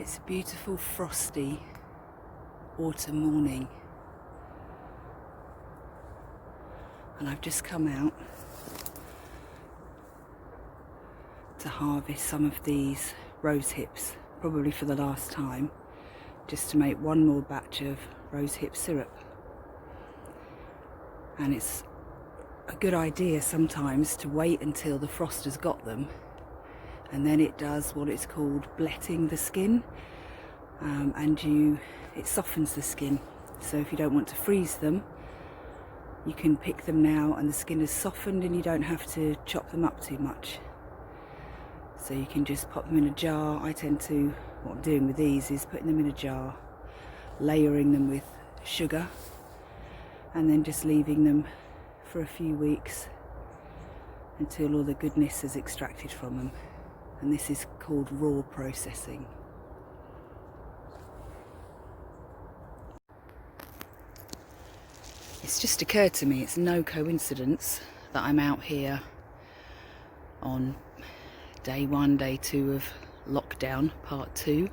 It's a beautiful frosty autumn morning, and I've just come out to harvest some of these rose hips, probably for the last time, just to make one more batch of rosehip syrup. And it's a good idea sometimes to wait until the frost has got them, and then it does what it's called bletting the skin, and it softens the skin. So if you don't want to freeze them, you can pick them now and the skin is softened and you don't have to chop them up too much. So you can just pop them in a jar. What I'm doing with these is putting them in a jar, layering them with sugar, and then just leaving them for a few weeks until all the goodness is extracted from them. And this is called raw processing. It's just occurred to me, it's no coincidence that I'm out here on day 1, day 2 of lockdown, part 2.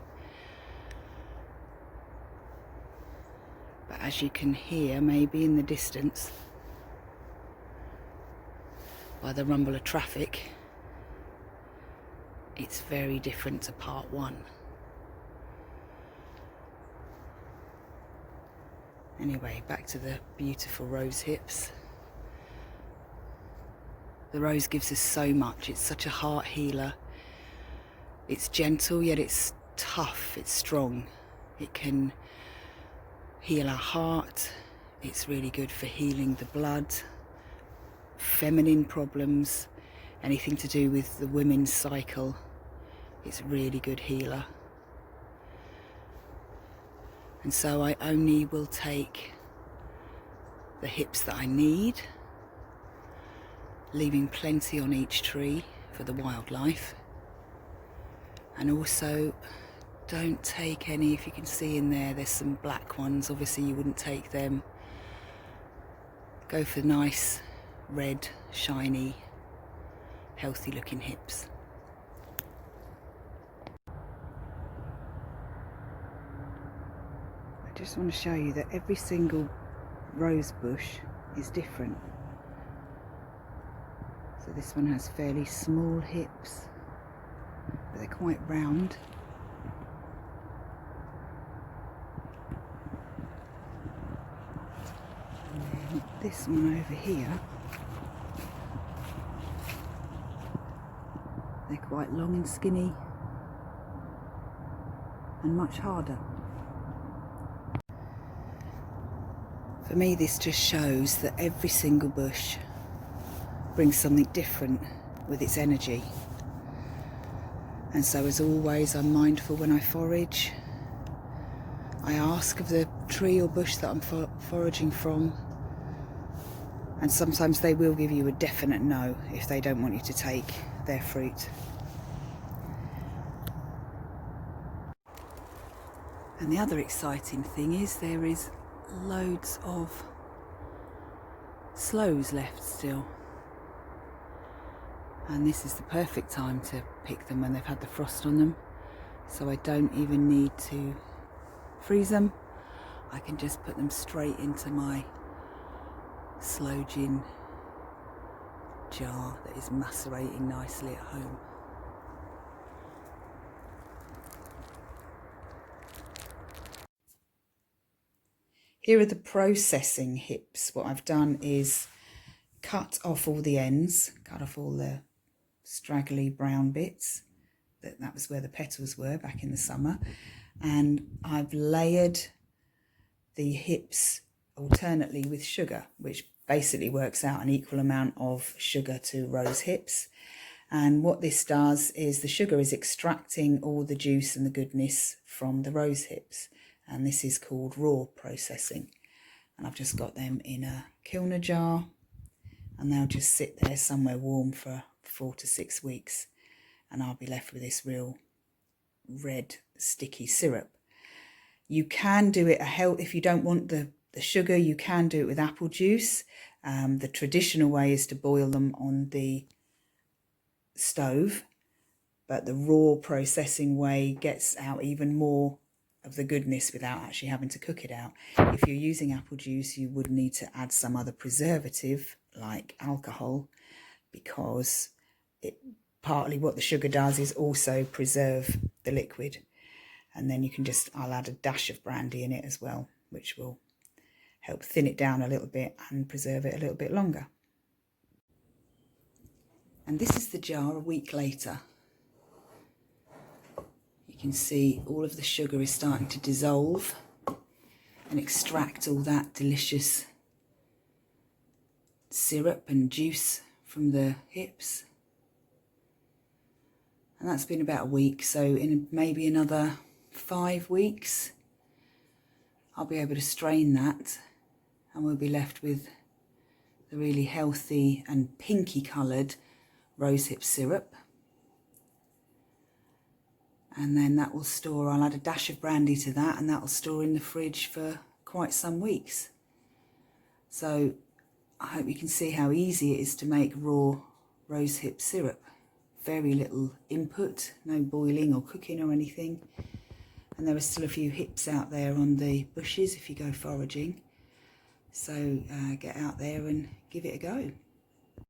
But as you can hear, maybe in the distance, by the rumble of traffic, it's very different to part 1. Anyway, back to the beautiful rose hips. The rose gives us so much. It's such a heart healer. It's gentle, yet it's tough, it's strong. It can heal our heart. It's really good for healing the blood, feminine problems, anything to do with the women's cycle. It's a really good healer. And so I only will take the hips that I need, leaving plenty on each tree for the wildlife. And also don't take any, if you can see in there's some black ones, obviously you wouldn't take them. Go for nice, red, shiny, healthy looking hips. I just want to show you that every single rose bush is different. So this one has fairly small hips, but they're quite round. And then this one over here, they're quite long and skinny and much harder. For me, this just shows that every single bush brings something different with its energy. And so as always, I'm mindful when I forage. I ask of the tree or bush that I'm foraging from, and sometimes they will give you a definite no if they don't want you to take their fruit. And the other exciting thing is there is loads of sloes left still. And this is the perfect time to pick them when they've had the frost on them. So I don't even need to freeze them. I can just put them straight into my sloe gin jar that is macerating nicely at home. Here are the processing hips. What I've done is cut off all the ends, cut off all the straggly brown bits. That was where the petals were back in the summer. And I've layered the hips alternately with sugar, which basically works out an equal amount of sugar to rose hips. And what this does is the sugar is extracting all the juice and the goodness from the rose hips. And this is called raw processing. And I've just got them in a kilner jar, and they'll just sit there somewhere warm for 4 to 6 weeks. And I'll be left with this real red sticky syrup. You can do it if you don't want the sugar, you can do it with apple juice. The traditional way is to boil them on the stove but the raw processing way gets out even more of the goodness without actually having to cook it out. If you're using apple juice, you would need to add some other preservative like alcohol, because it partly what the sugar does is also preserve the liquid. And then you can just, I'll add a dash of brandy in it as well, which will help thin it down a little bit and preserve it a little bit longer. And this is the jar a week later. You can see all of the sugar is starting to dissolve and extract all that delicious syrup and juice from the hips. And that's been about a week, so in maybe another 5 weeks I'll be able to strain that and we'll be left with the really healthy and pinky coloured rosehip syrup. And then that will store, I'll add a dash of brandy to that, and that will store in the fridge for quite some weeks. So I hope you can see how easy it is to make raw rosehip syrup. Very little input, no boiling or cooking or anything. And there are still a few hips out there on the bushes if you go foraging. So get out there and give it a go.